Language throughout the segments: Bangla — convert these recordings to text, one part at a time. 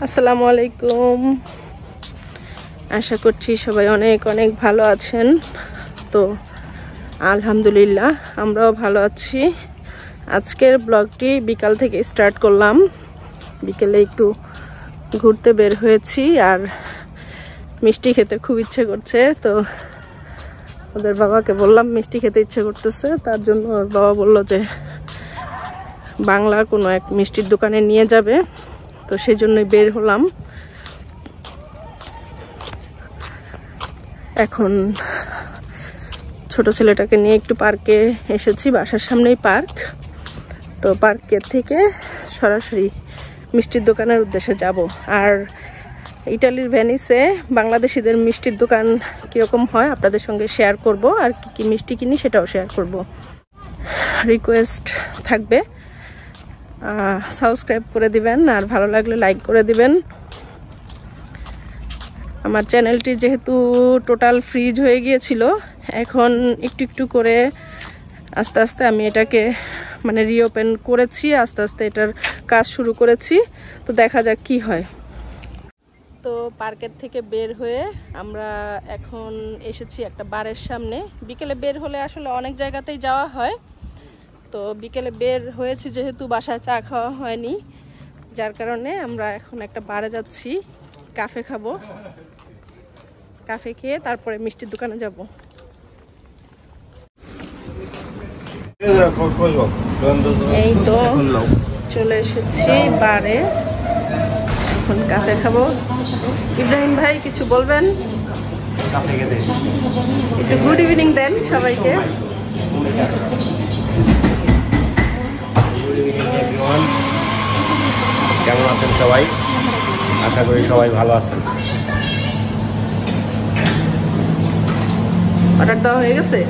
আসসালামু আলাইকুম। আশা করছি সবাই অনেক অনেক ভালো আছেন। তো আলহামদুলিল্লাহ আমরাও ভালো আছি। আজকের ব্লগটি বিকাল থেকে স্টার্ট করলাম। বিকেলে একটু ঘুরতে বের হয়েছি আর মিষ্টি খেতে খুব ইচ্ছে করছে। তো ওদের বাবাকে বললাম মিষ্টি খেতে ইচ্ছে করতেছে, তার জন্য ওর বাবা বলল যে বাংলা কোনো এক মিষ্টির দোকানে নিয়ে যাবে। তো সেই জন্যই বের হলাম। এখন ছোট ছেলেটাকে নিয়ে একটু পার্কে এসেছি, বাসার সামনেই পার্ক। তো পার্কের থেকে সরাসরি মিষ্টির দোকানের উদ্দেশ্যে যাব। আর ইটালির ভেনিসে বাংলাদেশিদের মিষ্টির দোকান কীরকম হয় আপনাদের সঙ্গে শেয়ার করব, আর কি কি মিষ্টি কিনি সেটাও শেয়ার করব। রিকোয়েস্ট থাকবে সাবস্ক্রাইব করে দিবেন, আর ভালো লাগলে লাইক করে দিবেন। আমার চ্যানেলটি যেহেতু টোটাল ফ্রিজ হয়ে গিয়েছিল, এখন একটু একটু করে আস্তে আস্তে আমি এটাকে রিওপেন করেছি, আস্তে আস্তে এটার কাজ শুরু করেছি। তো দেখা যাক কি হয়। তো পার্কের থেকে বের হয়ে আমরা এখন এসেছি একটা বারের সামনে। বিকেলে বের হলে আসলে অনেক জায়গাতেই যাওয়া হয়। তো বিকেলে বের হয়েছি যেহেতু বাসায় চা খাওয়া হয়নি, যার কারণে আমরা এখন একটা বারে যাচ্ছি, কাফে খাবো। কাফে খেয়ে তারপরে মিষ্টির দোকানে যাব। এই তো চলে এসেছি বারে, এখন কাফে খাবো। ইব্রাহিম ভাই কিছু বলবেন? একটু গুড ইভিনিং দেন সবাইকে। কেমন আছেন সবাই? আশা করি সবাই ভালো আছেন। অর্ডার দেওয়া হয়ে গেছে?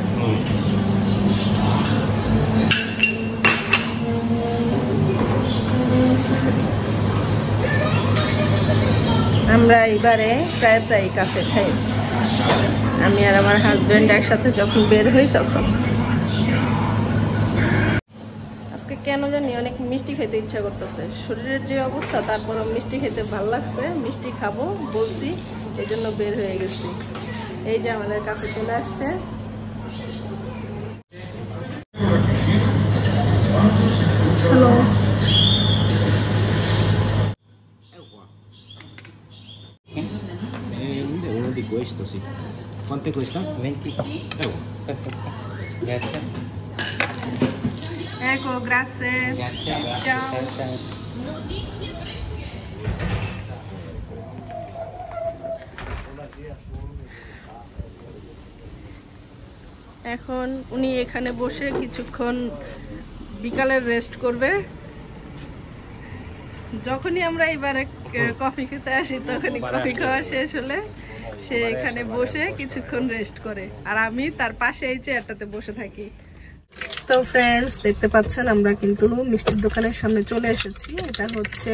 আমরা এবারে প্রায় কাফে খাই। আমি আর আমার হাজবেন্ড একসাথে যখন বের হই তখন। আজকে কেন জানি অনেক মিষ্টি খেতে ইচ্ছা করতেছে। শরীরের যে অবস্থা, তারপরও মিষ্টি খেতে ভালো লাগছে। মিষ্টি খাবো বলছি, এই জন্য বের হয়ে গেছি। এই যে আমাদের কাছে চলে আসছে। Hello, Uno di questo, sì. Quanto è questa? 20. Perfetto. Grazie. Ecco, grazie. Ciao. এখন উনি এখানে বসে কিছুক্ষণ বিকালের রেস্ট করবে। যখনই আমরা এবারে কফি খেতে আসি, তখনই কফি খাওয়া শেষ হলে সে এখানে বসে কিছুক্ষণ রেস্ট করে, আর আমি তার পাশে এই চেয়ারটাতে বসে থাকি। তো ফ্রেন্ডস, দেখতে পাচ্ছেন আমরা কিন্তু মিষ্টির দোকানের সামনে চলে এসেছি। এটা হচ্ছে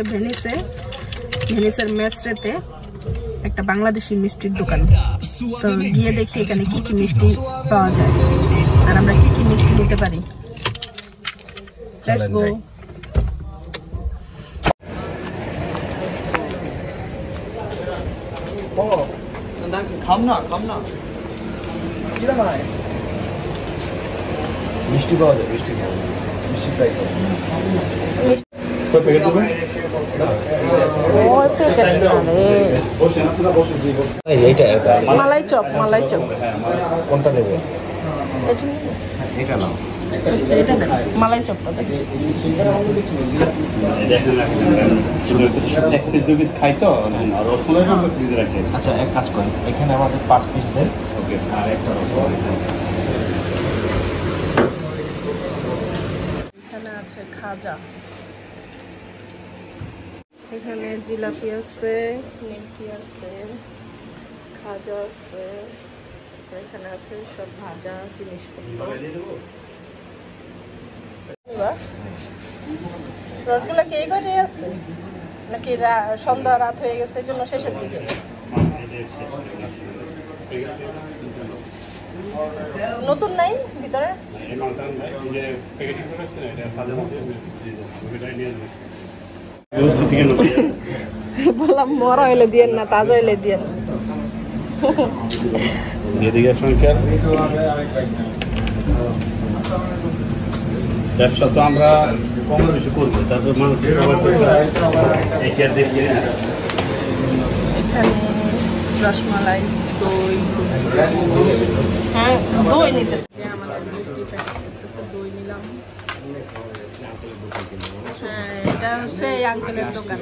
ভেনিসের মেসরেতে একটা বাংলাদেশি মিষ্টির দোকান। তো গিয়ে দেখি এখানে কি কি মিষ্টি পাওয়া যায়, আর আমরা কি কি মিষ্টি নিতে পারি। Let's go. মিষ্টি পাওয়া যায়, মিষ্টি প্রাইস মালাই চপ কোনটা নেবে? এটা নাও। আচ্ছা, এটা দেন, মালাই চপটা দেন। আচ্ছা, এক কাজ করেন, এখানে আমাদের 5 পিস দেন। আর একটা এখানে আছে খাজা, এখানে জিলাপি আছে, নিমকি আছে, খাজা আছে, এখানে আছে সব ভাজা জিনিসপত্র। রসগোল্লা কি এই ঘরে আছে নাকি সন্ধ্যা রাত হয়ে গেছে এই জন্য শেষের দিকে? নতুন নাই ভিতরে? বললাম মরা হইলে দিয়েন না, তাজা হইলে দিয়েন। ব্যবসা তো আমরা কম বেশি করবো, তারপর মানুষ এখানে রসমালাই, দই, হ্যাঁ দই নিতে আমাদের মিষ্টি প্যাকেট করতেছে, দই নিলাম। হ্যাঁ এটা হচ্ছে এই আঙ্কেলের দোকান।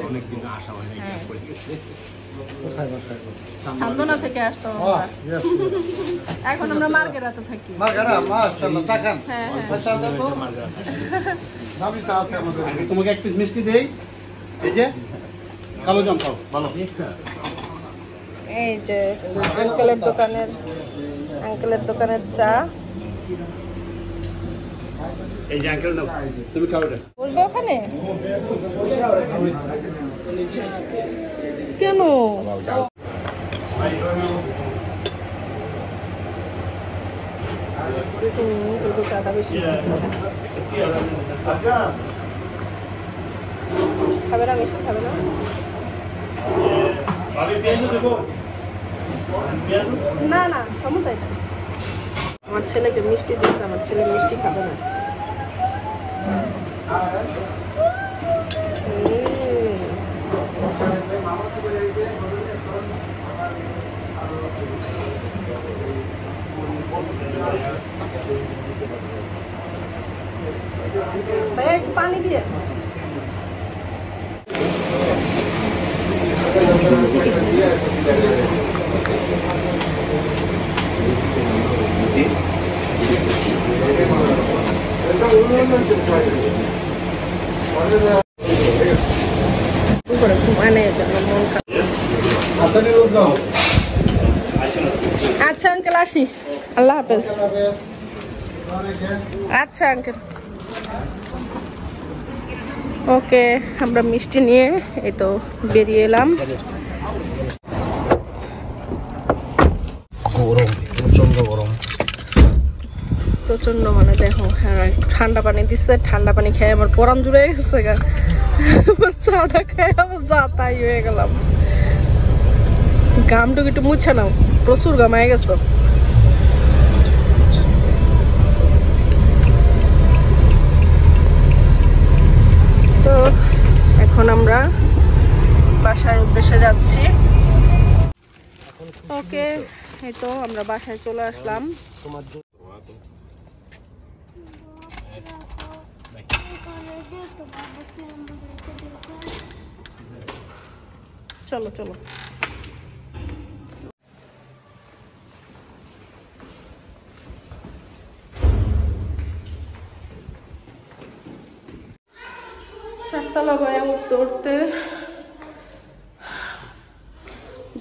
হ্যাঁ সান্দনা থেকে আসতো আমরা। এখন আমরা মার্কেরাতে থাকি। হ্যাঁ তোমাকে এক পিস মিষ্টি দেই, এই যে কালো জাম খাও ভালো। এই যে আঙ্কেলের দোকানের চা। এই যে আঙ্কেল নাও, তুমি খাও এটা। বলবে ওখানে কেন? চাটা বেশি খাবে না, মিষ্টি খাবে না? না না সমস্যাই না। আমার ছেলেকে মিষ্টি দিচ্ছে, আমার ছেলে মিষ্টি খাবে না। ভাইয়া একটু পানি দিয়ে। আচ্ছা আঙ্কেল আসি, আল্লাহ হাফেজ। আচ্ছা আঙ্কেল ওকে, আমরা মিষ্টি নিয়ে এই তো বেরিয়ে এলাম। গরম, প্রচন্ড গরম, প্রচন্ড মানে দেখো। হ্যাঁ ঠান্ডা পানি দিচ্ছে, ঠান্ডা পানি খেয়ে আমার পরান জুড়ে গেছে গা। চাটা খেয়ে আমার যা তাই হয়ে গেলাম। গামটুকু একটু মুছে নাও, প্রচুর গামায় গেছো। তো এখন আমরা বাসার উদ্দেশ্যে যাচ্ছি। ওকে এই তো আমরা বাসায় চলে আসলাম। চলো চলো। চারতলা গায়ে উঠতে উঠতে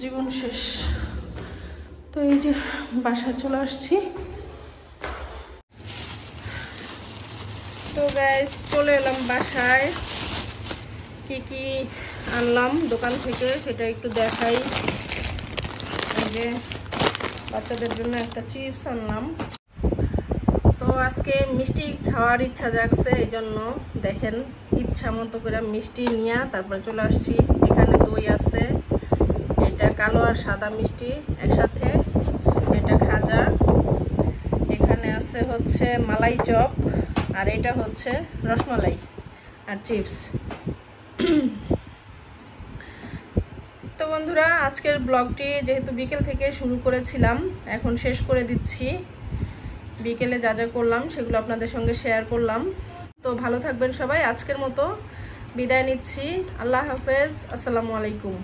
জীবন শেষ। তো এই যে বাসায় চলে আসছি। তো গাইস চলে এলাম বাসায়। কি কি আনলাম দোকান থেকে সেটা একটু দেখাই। এই যে বাচ্চাদের জন্য একটা চিপস আনলাম। তো আজকে মিষ্টি খাওয়ার ইচ্ছা জাগছে, এই জন্য দেখেন ইচ্ছা মতো করে মিষ্টি নিয়ে তারপরে চলে আসছি। এখানে দই আছে, এটা কালো আর সাদা মিষ্টি একসাথে, এটা খাজা, এখানে আছে হচ্ছে মালাই চপ, আর এটা হচ্ছে রসমালাই আর চিপস। তো বন্ধুরা আজকের ব্লগটি যেহেতু বিকেল থেকে শুরু করেছিলাম, এখন শেষ করে দিচ্ছি। বিকেলে যা যা করলাম সেগুলো আপনাদের সঙ্গে শেয়ার করলাম। তো ভালো থাকবেন সবাই, আজকের মতো বিদায় নিচ্ছি। আল্লাহ হাফেজ, আসসালামু আলাইকুম।